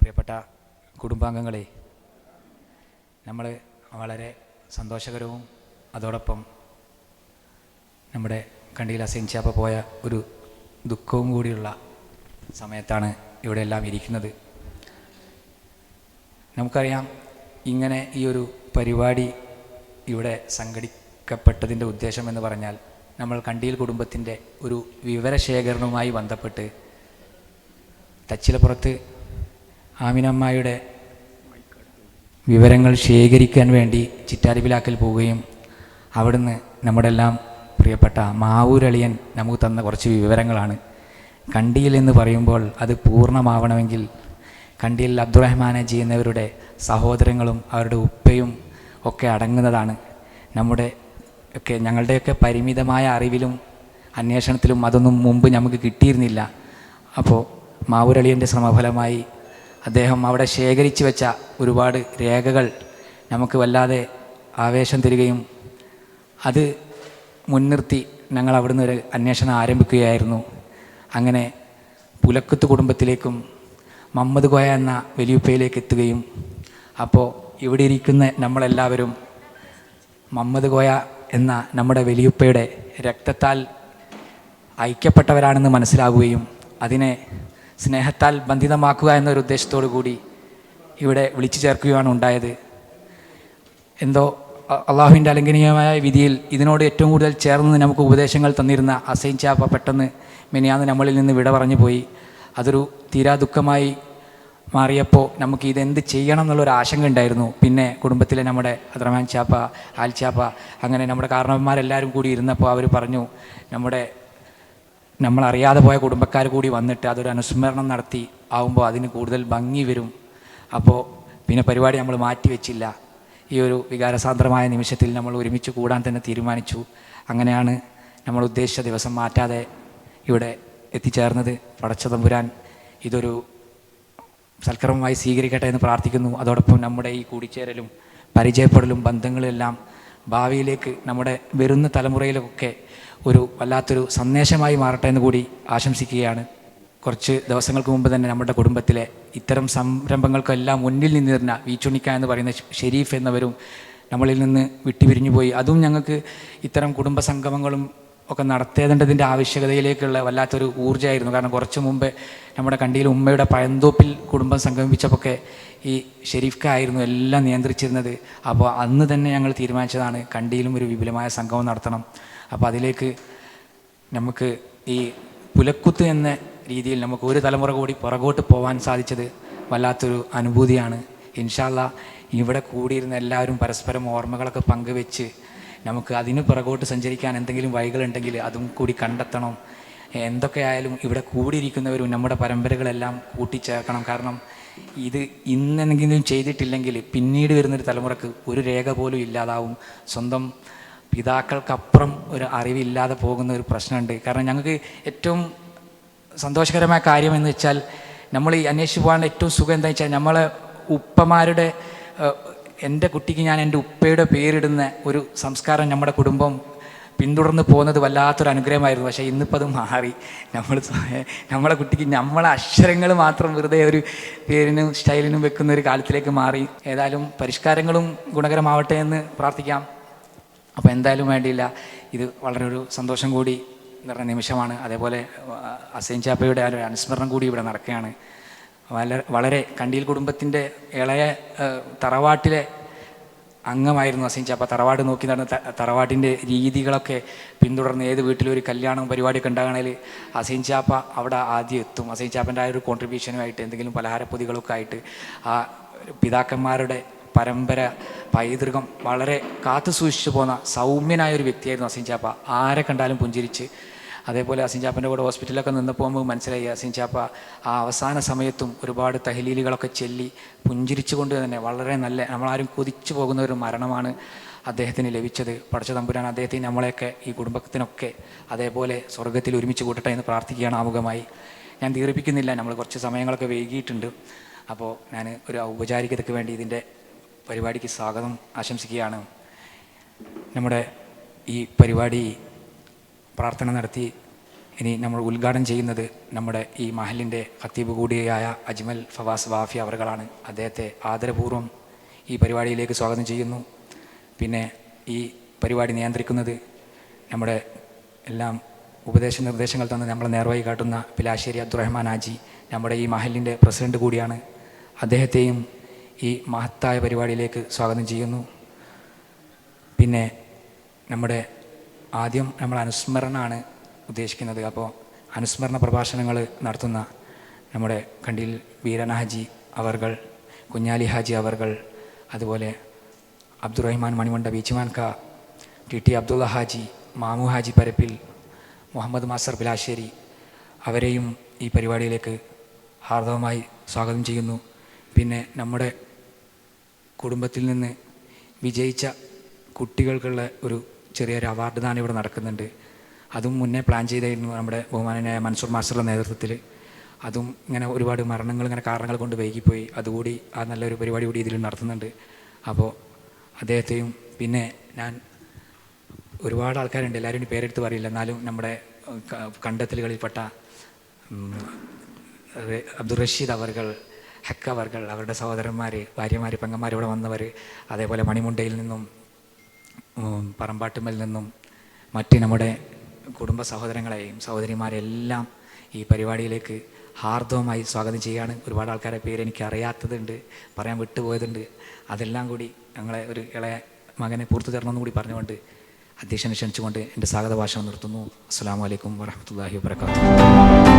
പ്രിയപ്പെട്ട കുടുംബാംഗങ്ങളെ, നമ്മൾ വളരെ സന്തോഷകരവും അതോടൊപ്പം നമ്മുടെ കണ്ടിയിൽ അസൈൻചാപ്പ പോയ ഒരു ദുഃഖവും കൂടിയുള്ള സമയത്താണ് ഇവിടെ എല്ലാം ഇരിക്കുന്നത്. നമുക്കറിയാം, ഇങ്ങനെ ഈ ഒരു പരിപാടി ഇവിടെ സംഘടിക്കപ്പെട്ടതിൻ്റെ ഉദ്ദേശം എന്ന് പറഞ്ഞാൽ, നമ്മൾ കണ്ടിയിൽ കുടുംബത്തിൻ്റെ ഒരു വിവരശേഖരണവുമായി ബന്ധപ്പെട്ട് തച്ചിലപ്പുറത്ത് ആമിനമ്മായുടെ വിവരങ്ങൾ ശേഖരിക്കാൻ വേണ്ടി ചിറ്റാരിപ്പിലാക്കൽ പോവുകയും അവിടുന്ന് നമ്മുടെ എല്ലാം പ്രിയപ്പെട്ട മാവൂരളിയൻ നമുക്ക് തന്ന കുറച്ച് വിവരങ്ങളാണ്. കണ്ടിയിൽ എന്ന് പറയുമ്പോൾ അത് പൂർണ്ണമാവണമെങ്കിൽ കണ്ടിയിൽ അബ്ദുറഹ്മാനജി എന്നിവരുടെ സഹോദരങ്ങളും അവരുടെ ഉപ്പയും ഒക്കെ അടങ്ങുന്നതാണ്. ഞങ്ങളുടെയൊക്കെ പരിമിതമായ അറിവിലും അന്വേഷണത്തിലും അതൊന്നും മുമ്പ് നമുക്ക് കിട്ടിയിരുന്നില്ല. അപ്പോൾ മാവൂരളിയൻ്റെ ശ്രമഫലമായി അദ്ദേഹം അവിടെ ശേഖരിച്ചു വെച്ച ഒരുപാട് രേഖകൾ നമുക്ക് വല്ലാതെ ആവേശം തരികയും അത് മുൻനിർത്തി ഞങ്ങൾ അവിടുന്ന് ഒരു അന്വേഷണം ആരംഭിക്കുകയായിരുന്നു. അങ്ങനെ പുലക്കുത്ത് കുടുംബത്തിലേക്കും മുഹമ്മദ് കോയ എന്ന വലിയുപ്പയിലേക്ക് എത്തുകയും, അപ്പോൾ ഇവിടെ ഇരിക്കുന്ന നമ്മളെല്ലാവരും മുഹമ്മദ് കോയ എന്ന നമ്മുടെ വലിയുപ്പയുടെ രക്തത്താൽ ഐക്യപ്പെട്ടവരാണെന്ന് മനസ്സിലാവുകയും അതിനെ സ്നേഹത്താൽ ബന്ധിതമാക്കുക എന്നൊരു ഉദ്ദേശത്തോടു കൂടി ഇവിടെ വിളിച്ചു ചേർക്കുകയാണ് ഉണ്ടായത്. എന്തോ അള്ളാഹുവിൻ്റെ അലംഘനീയമായ വിധിയിൽ ഇതിനോട് ഏറ്റവും കൂടുതൽ ചേർന്ന് നമുക്ക് ഉപദേശങ്ങൾ തന്നിരുന്ന അസൈൻചാപ്പ പെട്ടെന്ന് മിനിയാന്ന് നമ്മളിൽ നിന്ന് വിട പറഞ്ഞു പോയി. അതൊരു തീരാ ദുഃഖമായി മാറിയപ്പോൾ നമുക്ക് ഇതെന്ത് ചെയ്യണം എന്നുള്ളൊരു ആശങ്ക ഉണ്ടായിരുന്നു. പിന്നെ കുടുംബത്തിലെ നമ്മുടെ അബ്ദുറഹ്മാൻ ചാപ്പ, ആൽച്ചാപ്പ, അങ്ങനെ നമ്മുടെ കാരണവന്മാരെല്ലാവരും കൂടി ഇരുന്നപ്പോൾ അവർ പറഞ്ഞു, നമ്മളറിയാതെ പോയ കുടുംബക്കാർ കൂടി വന്നിട്ട് അതൊരു അനുസ്മരണം നടത്തി ആവുമ്പോൾ അതിന് കൂടുതൽ ഭംഗി വരും. അപ്പോൾ പിന്നെ പരിപാടി നമ്മൾ മാറ്റിവെച്ചില്ല. ഈ ഒരു വികാരസാന്ദ്രമായ നിമിഷത്തിൽ നമ്മൾ ഒരുമിച്ച് കൂടാൻ തന്നെ തീരുമാനിച്ചു. അങ്ങനെയാണ് നമ്മൾ ഉദ്ദേശിച്ച ദിവസം മാറ്റാതെ ഇവിടെ എത്തിച്ചേർന്നത്. പടച്ച തമ്പുരാൻ ഇതൊരു സൽക്കർമ്മമായി സ്വീകരിക്കട്ടെ എന്ന് പ്രാർത്ഥിക്കുന്നു. അതോടൊപ്പം നമ്മുടെ ഈ കൂടിച്ചേരലും പരിചയപ്പെടലും ബന്ധങ്ങളെല്ലാം ഭാവിയിലേക്ക് നമ്മുടെ വരുന്ന തലമുറയിലൊക്കെ ഒരു വല്ലാത്തൊരു സന്ദേശമായി മാറട്ടെ എന്ന് കൂടി ആശംസിക്കുകയാണ്. കുറച്ച് ദിവസങ്ങൾക്ക് മുമ്പ് തന്നെ നമ്മുടെ കുടുംബത്തിലെ ഇത്തരം സംരംഭങ്ങൾക്കെല്ലാം മുന്നിൽ നിന്നിരുന്ന വീച്ചുണിക്ക എന്ന് പറയുന്ന ഷെരീഫ് എന്നവരും നമ്മളിൽ നിന്ന് വിട്ടുപിരിഞ്ഞു പോയി. അതും ഞങ്ങൾക്ക് ഇത്തരം കുടുംബ സംഗമങ്ങളും ഒക്കെ നടത്തേണ്ടതിൻ്റെ ആവശ്യകതയിലേക്കുള്ള വല്ലാത്തൊരു ഊർജ്ജമായിരുന്നു. കാരണം കുറച്ച് മുമ്പ് നമ്മുടെ കണ്ടിയിൽ ഉമ്മയുടെ പഴന്തോപ്പിൽ കുടുംബം സംഗമിച്ചപ്പോൾ ഈ ഷെരീഫ്ക്ക ആയിരുന്നു എല്ലാം നിയന്ത്രിച്ചിരുന്നത്. അപ്പോൾ അന്ന് തന്നെ ഞങ്ങൾ തീരുമാനിച്ചതാണ് കണ്ടിയിലും ഒരു വിപുലമായ സംഗമം നടത്തണം. അപ്പോൾ അതിലേക്ക് നമുക്ക് ഈ പുലക്കുത്ത് എന്ന രീതിയിൽ നമുക്ക് ഒരു തലമുറ കൂടി പുറകോട്ട് പോകാൻ സാധിച്ചത് വല്ലാത്തൊരു അനുഭൂതിയാണ്. ഇൻഷാ അല്ലാഹ് ഇവിടെ കൂടിയിരുന്ന എല്ലാവരും പരസ്പരം ഓർമ്മകളൊക്കെ പങ്കുവെച്ച് നമുക്ക് അതിന് പുറകോട്ട് സഞ്ചരിക്കാൻ എന്തെങ്കിലും വഴികളുണ്ടെങ്കിൽ അതും കൂടി കണ്ടെത്തണം. എന്തൊക്കെയായാലും ഇവിടെ കൂടിയിരിക്കുന്നവരും നമ്മുടെ പരമ്പരകളെല്ലാം കൂട്ടിച്ചേർക്കണം. കാരണം ഇത് ഇന്നെന്തെങ്കിലും ചെയ്തിട്ടില്ലെങ്കിൽ പിന്നീട് വരുന്നൊരു തലമുറക്ക് ഒരു രേഖ പോലും ഇല്ലാതാവും. സ്വന്തം പിതാക്കൾക്കപ്പുറം ഒരു അറിവില്ലാതെ പോകുന്ന ഒരു പ്രശ്നമുണ്ട്. കാരണം ഞങ്ങൾക്ക് ഏറ്റവും സന്തോഷകരമായ കാര്യം എന്ന് വെച്ചാൽ, നമ്മൾ ഈ അന്വേഷിച്ച് പോകാനുള്ള ഏറ്റവും സുഖം എന്താ വെച്ചാൽ, നമ്മളെ ഉപ്പമാരുടെ എൻ്റെ കുട്ടിക്ക് ഞാൻ എൻ്റെ ഉപ്പയുടെ പേരിടുന്ന ഒരു സംസ്കാരം നമ്മുടെ കുടുംബം പിന്തുടർന്ന് പോകുന്നത് വല്ലാത്തൊരു അനുഗ്രഹമായിരുന്നു. പക്ഷേ ഇന്നിപ്പോൾ അത് മാറി. നമ്മളെ കുട്ടിക്ക് നമ്മളെ അക്ഷരങ്ങൾ മാത്രം വെറുതെ ഒരു പേരിനും സ്റ്റൈലിനും വെക്കുന്ന ഒരു കാലത്തിലേക്ക് മാറി. ഏതായാലും പരിഷ്കാരങ്ങളും ഗുണകരമാവട്ടെ എന്ന് പ്രാർത്ഥിക്കാം. അപ്പോൾ എന്തായാലും വേണ്ടിയില്ല, ഇത് വളരെ ഒരു സന്തോഷം കൂടി നിറഞ്ഞ നിമിഷമാണ്. അതേപോലെ അസൈൻചാപ്പയുടെ ഒരു അനുസ്മരണം കൂടി ഇവിടെ നടക്കുകയാണ്. വളരെ കണ്ടിയിൽ കുടുംബത്തിൻ്റെ ഇളയ തറവാട്ടിലെ അംഗമായിരുന്നു അസൈൻചാപ്പ. തറവാട് നോക്കി നടന്ന തറവാട്ടിൻ്റെ രീതികളൊക്കെ പിന്തുടർന്ന് ഏത് വീട്ടിലൊരു കല്യാണം പരിപാടിയൊക്കെ ഉണ്ടാകണമെങ്കിൽ അസൈൻചാപ്പ അവിടെ ആദ്യം എത്തും. അസൈൻചാപ്പൻ്റെ ആ ഒരു കോൺട്രിബ്യൂഷനുമായിട്ട് എന്തെങ്കിലും പലഹാരപ്പൊതികളൊക്കെ ആയിട്ട് ആ പിതാക്കന്മാരുടെ പരമ്പര പൈതൃകം വളരെ കാത്തു സൂക്ഷിച്ചു പോകുന്ന സൗമ്യനായൊരു വ്യക്തിയായിരുന്നു അസൈൻചാപ്പ. ആരെ കണ്ടാലും പുഞ്ചിരിച്ച്. അതേപോലെ അസൈൻചാപ്പൻ്റെ കൂടെ ഹോസ്പിറ്റലൊക്കെ നിന്നപ്പോൾ നമുക്ക് മനസ്സിലായി, അസൈൻചാപ്പ ആ അവസാന സമയത്തും ഒരുപാട് തഹ്ലീലുകളൊക്കെ ചൊല്ലി പുഞ്ചിരിച്ചു കൊണ്ട് തന്നെ വളരെ നല്ല, നമ്മളാരും കൊതിച്ചു പോകുന്ന ഒരു മരണമാണ് അദ്ദേഹത്തിന് ലഭിച്ചത്. പടച്ച തമ്പുരാൻ അദ്ദേഹത്തിന് നമ്മളെയൊക്കെ ഈ കുടുംബത്തിനൊക്കെ അതേപോലെ സ്വർഗത്തിൽ ഒരുമിച്ച് കൂട്ടട്ടെ എന്ന് പ്രാർത്ഥിക്കുകയാണ് ആമുഖമായി. ഞാൻ ദീർഘിപ്പിക്കുന്നില്ല, നമ്മൾ കുറച്ച് സമയങ്ങളൊക്കെ വൈകിയിട്ടുണ്ട്. അപ്പോൾ ഞാൻ ഒരു ഔപചാരികതയ്ക്ക് വേണ്ടി ഇതിൻ്റെ പരിപാടിക്ക് സ്വാഗതം ആശംസിക്കുകയാണ്. നമ്മുടെ ഈ പരിപാടി പ്രാർത്ഥന നടത്തി ഇനി നമ്മൾ ഉദ്ഘാടനം ചെയ്യുന്നത് നമ്മുടെ ഈ മഹലിൻ്റെ ഖത്തീബ് കൂടിയായ അജ്മൽ ഫവാസ് വാഫി അവർകളാണ്. അദ്ദേഹത്തെ ആദരപൂർവ്വം ഈ പരിപാടിയിലേക്ക് സ്വാഗതം ചെയ്യുന്നു. പിന്നെ ഈ പരിപാടി നിയന്ത്രിക്കുന്നത് നമ്മുടെ എല്ലാം നിർദ്ദേശങ്ങൾ തന്ന് നമ്മളെ നേർവഴി കാട്ടുന്ന പിലാശ്ശേരി അബ്ദുറഹ്മാൻ ഹാജി, നമ്മുടെ ഈ മഹലിൻ്റെ പ്രസിഡന്റ് കൂടിയാണ്. അദ്ദേഹത്തെയും ഈ മഹത്തായ പരിപാടിയിലേക്ക് സ്വാഗതം ചെയ്യുന്നു. പിന്നെ നമ്മുടെ ആദ്യം നമ്മൾ അനുസ്മരണമാണ് ഉദ്ദേശിക്കുന്നത്. അപ്പോൾ അനുസ്മരണ പ്രഭാഷണങ്ങൾ നടത്തുന്ന നമ്മുടെ കണ്ടിൽ വീരൻ ഹാജി അവർകൾ, കുഞ്ഞാലി ഹാജി അവർകൾ, അതുപോലെ അബ്ദുറഹ്മാൻ മണിമണ്ട ബീച്ചിമാൻ ക, ടി അബ്ദുള്ള ഹാജി, മാമു ഹാജി പരപ്പിൽ, മുഹമ്മദ് മാസ്റ്റർ പിലാശ്ശേരി, അവരെയും ഈ പരിപാടിയിലേക്ക് ഹാർദവമായി സ്വാഗതം ചെയ്യുന്നു. പിന്നെ നമ്മുടെ കുടുംബത്തിൽ നിന്ന് വിജയിച്ച കുട്ടികൾക്കുള്ള ഒരു ചെറിയൊരു അവാർഡ് ദാനം ഇവിടെ നടക്കുന്നുണ്ട്. അതും മുന്നേ പ്ലാൻ ചെയ്തായിരുന്നു നമ്മുടെ ബഹുമാനനായ മൻസൂർ മാസ്റ്ററുടെ നേതൃത്വത്തിൽ. അതും ഇങ്ങനെ ഒരുപാട് മരണങ്ങൾ ഇങ്ങനെ കാരണങ്ങൾ കൊണ്ട് വൈകിപ്പോയി. അതുകൂടി ആ നല്ലൊരു പരിപാടി കൂടി ഇതിൽ നടത്തുന്നുണ്ട്. അപ്പോൾ അദ്ദേഹത്തെയും, പിന്നെ ഞാൻ ഒരുപാട് ആൾക്കാരുണ്ട്, എല്ലാവരും പേരെടുത്ത് പറയില്ല, എന്നാലും നമ്മുടെ കണ്ടെത്തലുകളിൽപ്പെട്ട അബ്ദുൾ റഷീദ് അവർകൾ, ഹക്ക അവർകൾ, അവരുടെ സഹോദരന്മാർ, ഭാര്യമാർ, പെങ്ങന്മാർ ഇവിടെ വന്നവർ, അതേപോലെ മണിമുണ്ടയിൽ നിന്നും പറമ്പാട്ടുമ്മൽ നിന്നും മറ്റ് നമ്മുടെ കുടുംബ സഹോദരങ്ങളെയും സഹോദരിമാരെല്ലാം ഈ പരിപാടിയിലേക്ക് ഹാർദവമായി സ്വാഗതം ചെയ്യുകയാണ്. ഒരുപാട് ആൾക്കാരെ പേര് എനിക്ക് അറിയാത്തതുണ്ട്, പറയാൻ വിട്ടുപോയതുണ്ട്. അതെല്ലാം കൂടി ഞങ്ങളെ ഒരു ഇളയ മകനെ പൂർത്തു തരണമെന്നും കൂടി പറഞ്ഞുകൊണ്ട് അധ്യക്ഷനെ ക്ഷണിച്ചുകൊണ്ട് എൻ്റെ സ്വാഗത ഭാഷണം നിർത്തുന്നു. അസ്സലാമു അലൈക്കും വറഹ്മത്തുള്ളാഹി വബറകാതുഹു.